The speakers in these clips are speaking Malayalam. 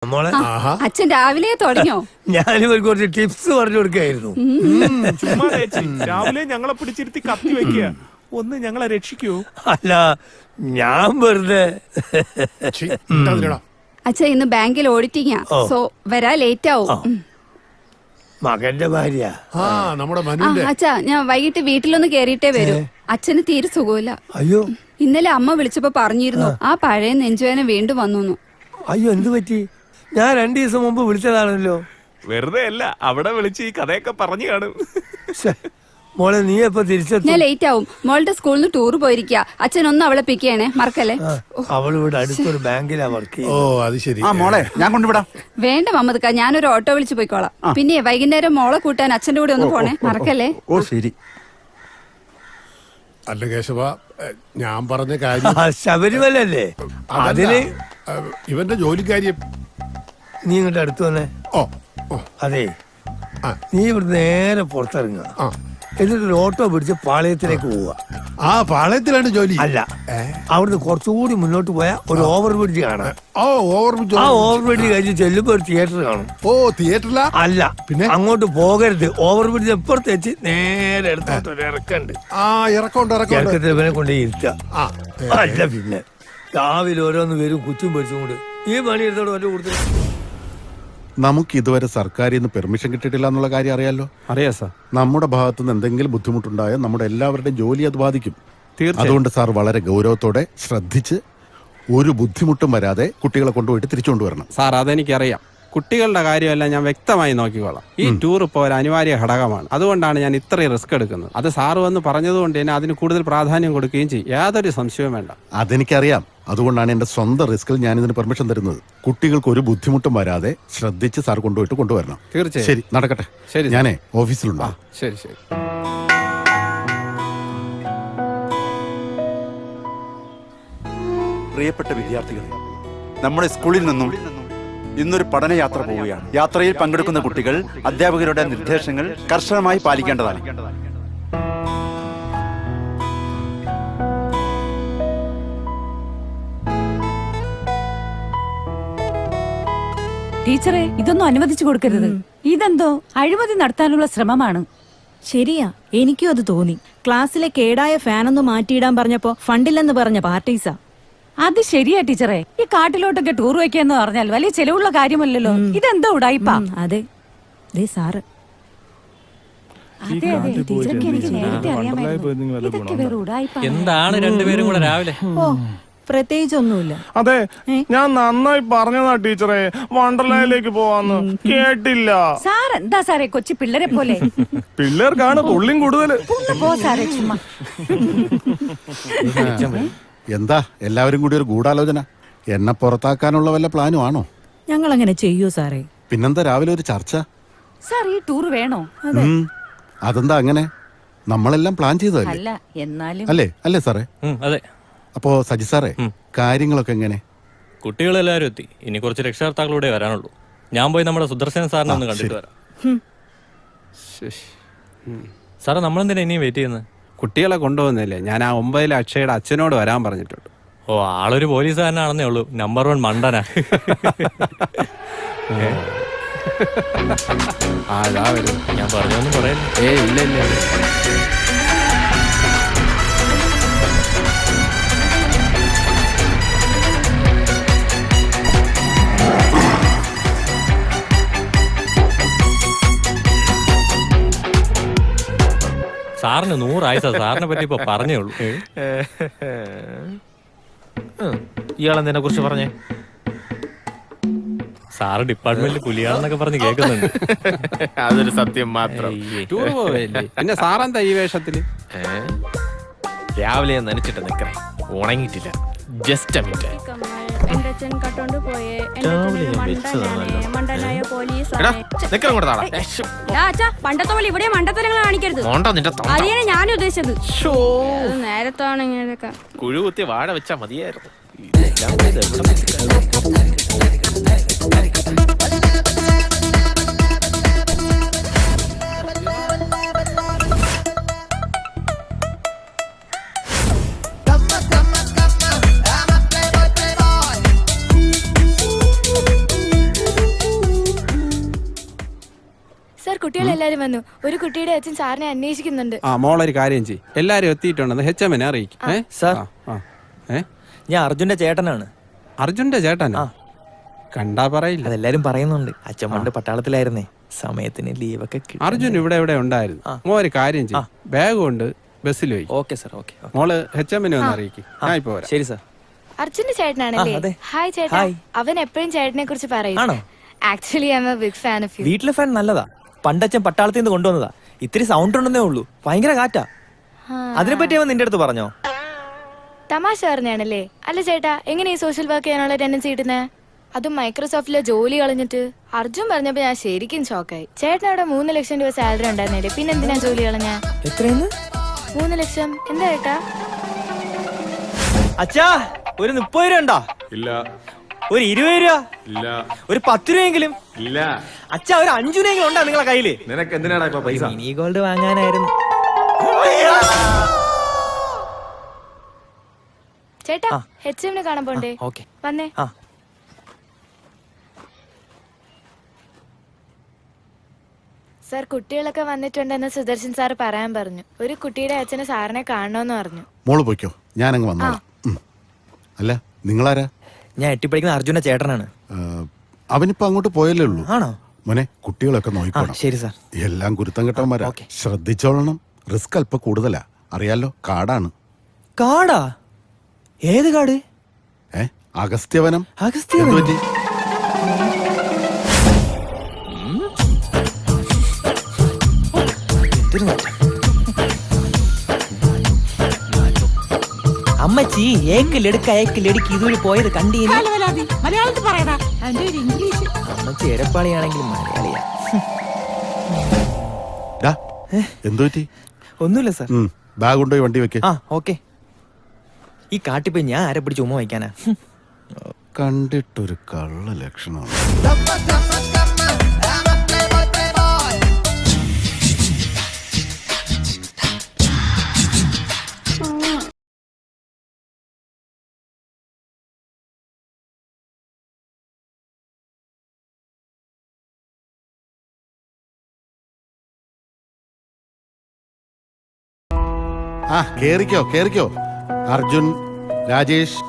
മോളെ അച്ഛൻ രാവിലെ തുടങ്ങിയോ? ഞാനിവർക്ക് കുറച്ച് ടിപ്സ് പറഞ്ഞു കൊടുക്കായിരുന്നു. രാവിലെ ഞങ്ങളെ പിടിച്ചിരുത്തി കത്തി വെക്കുക. ഒന്ന് ഞങ്ങളെ രക്ഷിക്കൂ. അല്ല, ഞാൻ വെറുതെ അച്ഛ ഇന്ന് ബാങ്കിൽ ഓഡിറ്റിംഗാ, സോ വരാ ലേറ്റ് ആവും. മകന്റെ ഭാര്യ അച്ഛാ, ഞാൻ വൈകിട്ട് വീട്ടിലൊന്ന് കേറിയിട്ടേ വരൂ. അച്ഛന് തീരെ സുഖമില്ല. അയ്യോ, ഇന്നലെ അമ്മ വിളിച്ചപ്പോ പറഞ്ഞിരുന്നു ആ പഴയ നെഞ്ചുവേദന വീണ്ടും വന്നു. അയ്യോ, എന്ത് പറ്റി? ഞാൻ 2 ദിവസം മുമ്പ് വിളിച്ചതാണല്ലോ. വെറുതെ അല്ല, അവിടെ വിളിച്ച് ഈ കഥയൊക്കെ പറഞ്ഞു കാണും. മോളെ, നീ എപ്പോ തിരിച്ചെത്തും? ഞാൻ ലേറ്റ് ആവും. മോളുടെ സ്കൂളിൽ നിന്ന് ടൂർ പോയിരിക്കുക. അച്ഛൻ ഒന്ന് അവളെ പിക്ക് ചെയ്യണേ, മറക്കല്ലേ. അവൾ ഇവിടെ അടുത്തൊരു ബാങ്കിലാ വർക്ക് ചെയ്യുന്നത്. ഓ, അത് ശരി. മോളെ, ഞാൻ കൊണ്ടുവിടാം. വേണ്ട മമ്മദ്ക്ക, ഞാനൊരു ഓട്ടോ വിളിച്ച് പോയിക്കോളാം. പിന്നെ വൈകുന്നേരം മോളെ കൂട്ടാൻ അച്ഛന്റെ കൂടെ ഒന്ന് പോണേ, മറക്കല്ലേ. ഓ ശരി. അല്ല കേശവ, ഞാൻ പറഞ്ഞ കാര്യം ശബരിമലല്ലേ, അതിന് ഇവന്റെ ജോലിക്കാര്യം. നീ ഇങ്ങോട്ട് അടുത്ത് വന്നേ. അതെ, നീ ഇവിടെ നേരെ പുറത്തിറങ്ങുക. എന്നിട്ടൊരു ഓട്ടോ പിടിച്ച് പാളയത്തിലേക്ക് പോവുക. ആ പാളയത്തിലാണ് ജോലി? അല്ല, അവിടുന്ന് കുറച്ചുകൂടി മുന്നോട്ട് പോയാൽ ഒരു ഓവർ ബ്രിഡ്ജ് കാണാം. ഓ, ഓവർ ബ്രിഡ്ജ്. ആ ഓവർ ബ്രിഡ്ജ് കഴിഞ്ഞ് ചെല്ലുമ്പോ ഒരു തിയേറ്റർ കാണും. ഓ, തിയേറ്ററിലാ? അല്ല, പിന്നെ അങ്ങോട്ട് പോകരുത്. ഓവർ ബ്രിഡ്ജ് എപ്പുറത്ത് വെച്ച് നേരെ എടുത്തോട്ട് ഒരു ഇറക്കുണ്ട്. ആ, ഇറക്കമുണ്ട്. ഇറക്കത്തിൽ ഇവനെ കൊണ്ട് ഇരുത്തുക. അല്ല, പിന്നെ രാവിലെ ഓരോന്ന് വരും കുറ്റും പൊരിച്ചും കൊണ്ട്. ഈ പണി എടുത്തോട് വല്ല കൊടുത്തു. നമുക്ക് ഇതുവരെ സർക്കാരിൽ നിന്ന് പെർമിഷൻ കിട്ടിയിട്ടില്ല എന്നുള്ള കാര്യം അറിയാലോ. അറിയാം സാർ. നമ്മുടെ ഭാഗത്തു നിന്ന് എന്തെങ്കിലും ബുദ്ധിമുട്ടുണ്ടായാൽ നമ്മുടെ എല്ലാവരുടെയും ജോലി അത് ബാധിക്കും. തീർച്ചയായും. അതുകൊണ്ട് സാർ വളരെ ഗൗരവത്തോടെ ശ്രദ്ധിച്ച് ഒരു ബുദ്ധിമുട്ടും വരാതെ കുട്ടികളെ കൊണ്ടുപോയിട്ട് തിരിച്ചു കൊണ്ടുവരണം. സാർ, അതെനിക്കറിയാം. കുട്ടികളുടെ കാര്യമല്ല ഞാൻ വ്യക്തമായി നോക്കിക്കോളാം. ഈ ടൂർ ഇപ്പോൾ ഒരു അനിവാര്യ ഘടകമാണ്. അതുകൊണ്ടാണ് ഞാൻ ഇത്രയും റിസ്ക് എടുക്കുന്നത്. അത് സാറ് വന്ന് പറഞ്ഞതുകൊണ്ട് തന്നെ അതിന് കൂടുതൽ പ്രാധാന്യം കൊടുക്കുകയും ചെയ്യും. യാതൊരു സംശയവും വേണ്ട. അതെനിക്കറിയാം. അതുകൊണ്ടാണ് എന്റെ സ്വന്തം റിസ്കിൽ ഞാൻ ഇതിന് പെർമിഷൻ തരുന്നത്. കുട്ടികൾക്ക് ഒരു ബുദ്ധിമുട്ടും വരാതെ ശ്രദ്ധിച്ച് സാർ കൊണ്ടുവരണം. തീർച്ചയായും. ശരി, നടക്കട്ടെ. ശരി, ഞാനേ ഓഫീസിലുണ്ടോ? ശരി ശരി. പ്രിയപ്പെട്ട വിദ്യാർത്ഥികൾ, നമ്മുടെ സ്കൂളിൽ നിന്നും ഇന്നൊരു പഠനയാത്ര പോവുകയാണ്. യാത്രയിൽ പങ്കെടുക്കുന്ന കുട്ടികൾ അധ്യാപകരുടെ നിർദ്ദേശങ്ങൾ കർശനമായി പാലിക്കേണ്ടതാണ്. ടീച്ചറെ, ഇതൊന്നും അനുവദിച്ചു കൊടുക്കരുത്. ഇതെന്തോ അഴിമതി നടത്താനുള്ള ശ്രമമാണ്. ശരിയാ, എനിക്കും അത് തോന്നി. ക്ലാസ്സിലെ കേടായ ഫാനൊന്ന് മാറ്റിയിടാൻ പറഞ്ഞപ്പോ ഫണ്ടില്ലെന്ന് പറഞ്ഞ പാർട്ടീസാ. അത് ശരിയാ ടീച്ചറെ. ഈ കാട്ടിലോട്ടൊക്കെ ടൂർ വയ്ക്കാന്ന് പറഞ്ഞാൽ വലിയ ചെലവുള്ള കാര്യമല്ലല്ലോ. ഇതെന്തോ ഉടായിപ്പാ. അതെ, ദേ സാറ്. അതെ അതെ, ടീച്ചർക്ക് എനിക്ക് നേരത്തെ അറിയാമായിരുന്നു. ഇതൊക്കെ വേറെ ഉടായിപ്പാ. എന്താണ് രണ്ടുപേരും കൂടെ രാവിലെ? ഓ, പ്രത്യേകിച്ചൊന്നുമില്ല. അതെ, ഞാൻ നന്നായി പറഞ്ഞതാ ടീച്ചറെ, വണ്ടർലായിലേക്ക് പോവാന്ന്. കേട്ടില്ല. സാർ എന്താ സാറേ കൊച്ചു പിള്ളേരെ പോലെ? പിള്ളേർക്കാണ് തുള്ളിയും കൂടുതൽ. പോ സാറേ, ചുമ്മാ. എന്താ എല്ലാവരും കൂടി ഒരു ഗൂഢാലോചന? എന്നെ പുറത്താക്കാനുള്ള വല്ല പ്ലാനും ആണോ? ഞങ്ങൾ അങ്ങനെ ചെയ്യൂ സാറേ. പിന്നെന്താ രാവിലെ ഒരു ചർച്ച? സാർ, ഈ ടൂർ വേണോ? അതെന്താ അങ്ങനെ? നമ്മളെല്ലാം പ്ലാൻ ചെയ്തതല്ലേ? അല്ല, എന്നാലും അല്ലേ സാറേ? അതെ. അപ്പോ സജി സാറേ, കാര്യങ്ങളൊക്കെ എങ്ങനെ? കുട്ടികളെല്ലാവരും എത്തി. ഇനി കുറച്ച് രക്ഷകർത്താക്കളൂടെ വരാനുള്ളൂ. ഞാൻ പോയി നമ്മുടെ സുദർശന സാറിനെ ഒന്ന് കണ്ടിട്ട് വരാം. സാറേ, നമ്മളെന്തിനാ ഇനിയും വെയിറ്റ് ചെയ്യുന്നത്? കുട്ടികളെ കൊണ്ടുപോകുന്നില്ലേ? ഞാൻ ആ 9 അക്ഷയുടെ അച്ഛനോട് വരാൻ പറഞ്ഞിട്ടുണ്ട്. ഓ, ആളൊരു പോലീസുകാരനാണെന്നേ ഉള്ളൂ. നമ്പർ 1 മണ്ടനാ. അതാ വരും. ഞാൻ പറഞ്ഞൊന്നും പറയല്ലേ. ഇല്ല. സാറിന് 100 ആയിസാ. സാറിനെ പറ്റി ഇപ്പൊ പറഞ്ഞേ ഉള്ളൂ. ഇയാളെന്തിനെ കുറിച്ച് പറഞ്ഞേ? സാറ് ഡിപ്പാർട്ട്മെന്റിൽ പുലിയാണെന്നൊക്കെ പറഞ്ഞ് കേൾക്കുന്നുണ്ട്. അതൊരു സത്യം മാത്രം. ടൂർ പോവല്ലേ? പിന്നെ സാറെന്താ ഈ വേഷത്തില്? രാവിലെ നനച്ചിട്ട് നിക്കറേ, ഉണങ്ങിയിട്ടില്ല. Just a minute. പണ്ടത്തെ പോലെ ഇവിടെ മണ്ടത്തരങ്ങൾ കാണിക്കരുത്. അതിനെ ഞാൻ ഉദ്ദേശിച്ചത്. നേരത്താണ് ഇങ്ങനെയൊക്കെ കുഴു കുത്തി വാഴ വെച്ചാ മതിയായിരുന്നു. കുട്ടികളെല്ലാരും വന്നു. ഒരു കുട്ടിയുടെ അച്ഛൻ സാറിനെ അന്വേഷിക്കുന്നുണ്ട്. ആ മോളൊരു കാര്യം ചെയ്യും, എല്ലാരും എത്തിയിട്ടുണ്ടെന്ന് HM-നെ അറിയിക്കും. സാർ. ആ ഏ ഞാൻ അർജുന്റെ ചേട്ടനാണ്. അർജുന്റെ ചേട്ടൻ കണ്ടാ പറയില്ല. അതെല്ലാരും പറയുന്നുണ്ട്. അച്ഛൻ പണ്ട് പട്ടാളത്തിലായിരുന്നേ, സമയത്തിന് ലീവൊക്കെ കിട്ടും. അർജുൻ ഇവിടെ ഉണ്ടായിരുന്നു. മോൻ ഒരു കാര്യം ചെയ്യും, ബാഗ് കൊണ്ട് ബസ്സിൽ പോയി. Okay sir, okay. മോള് HM-നെ ഒന്ന് അറിയിക്കും. ഞാൻ ഇപ്പൊ വരാം. ശരി സാർ. അർജുന്റെ ചേട്ടനാണല്ലേ? ഹായ് ചേട്ടാ. അവൻ എപ്പോഴും ചേട്ടനെ കുറിച്ച് പറയും. Actually I am a big fan of you. വീട്ടിലെ ഫാൻ നല്ലതാ. പണ്ടച്ഛൻ പട്ടാളത്തിൽ നിന്ന് കൊണ്ടുവന്നതാ. ഇത്തിരി സൗണ്ട് ഉണ്ടെന്നേ ഉള്ളൂ, ഭയങ്കര കാറ്റാ. അതിനെപ്പറ്റി അവൻ നിന്റെ അടുത്ത് പറഞ്ഞോ? തമാശ പറഞ്ഞാണല്ലേ? അല്ല ചേട്ടാ, എങ്ങനെ ഈ സോഷ്യൽ വർക്ക് ചെയ്യാനുള്ള ടെൻഡൻസി കിട്ടുന്നേ? അതും മൈക്രോസോഫ്റ്റിലെ ജോലി കളഞ്ഞിട്ട്. അർജുൻ പറഞ്ഞപ്പോ ഞാൻ ശരിക്കും ഷോക്കായി. ചേട്ടൻ അവിടെ 3 ലക്ഷം രൂപ സാലറി ഉണ്ടായിരുന്നില്ലേ, പിന്നെ എന്തിനാ ജോലി കളഞ്ഞ? എത്രയെന്ന്? 3 ലക്ഷം. എന്താ ചേട്ടാ? അച്ഛാ, ഒരു 30 രൂപ ഉണ്ടോ? ഇല്ല. ഒരു 20 രൂപ? ഇല്ല. ഒരു 10 രൂപയെങ്കിലും? ഇല്ല. അച്ഛാ, ഒരു 5 രൂപയെങ്കിലും ഉണ്ടാ നിങ്ങളെ കയ്യില്? നിനക്ക് എന്തിനാടാ ഇപ്പൊ പൈസ? മിനി ഗോൾഡ് വാങ്ങാനായിരുന്നു. ചേട്ടാ, HM-നെ കാണാൻ പോണ്ടേ? ഓക്കെ. വന്നേ. സാർ, കുട്ടികളൊക്കെ വന്നിട്ടുണ്ടെന്ന് സുദർശൻ സാർ പറയാൻ പറഞ്ഞു. ഒരു കുട്ടിയുടെ അച്ഛന് സാറിനെ കാണണമെന്ന് പറഞ്ഞു. മോള് പോയിക്കോ, ഞാനങ്ങ് വന്നോളാം. അല്ല, നിങ്ങളാരാ? ഞാൻ എട്ടിപ്പടിക്കുന്ന അർജുന്റെ ചേട്ടനാണ്. അവനിപ്പോ അങ്ങോട്ട് പോയല്ലേ ഉള്ളൂ. ആണോ? മോനെ, കുട്ടികളൊക്കെ നോക്കണം. ശരി സാർ. എല്ലാം കുരുത്തം കെട്ടവന്മാരാ. ശ്രദ്ധിച്ചോളണം. റിസ്ക് അല്പം കൂടുതലാ, അറിയാലോ. കാടാണ്. കാടാ? ഏത് കാട്? അഗസ്ത്യവനം. അഗസ്ത്യവനം? എന്ത് പറ്റി? അമ്മച്ചി ഏക്കിലെടുക്ക് ഇതുവഴി പോയത് കണ്ടീനി. മലയാളത്തിൽ പറയടാ, അതിന്റെ ഒരു ഇംഗ്ലീഷ്. അമ്മച്ചി എരപ്പാളിയാണെങ്കിൽ മലയാളിയാ. എന്തു പറ്റി? ഒന്നുമില്ല സാർ. ബാഗ് കൊണ്ടുപോയി വണ്ടി വെക്ക്. ഓക്കെ. ഈ കാട്ടിപ്പോയി ഞാൻ ആരെ പിടിച്ച് ഉമ്മ വയ്ക്കാനാ? കണ്ടിട്ടൊരു കള്ള ലക്ഷണമാണ്. കേറിക്കോ. അർജുൻ, രാജേഷ്,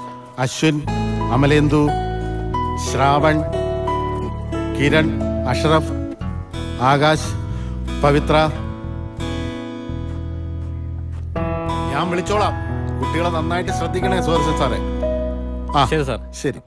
അശ്വിൻ, അമലേന്ദു, ശ്രാവൺ, കിരൺ, അഷ്റഫ്, ആകാശ്, പവിത്ര. ഞാൻ വിളിച്ചോളാം. കുട്ടികളെ നന്നായിട്ട് ശ്രദ്ധിക്കണേ സുദർശൻ സാറേ. ശരി സാർ. ശരി.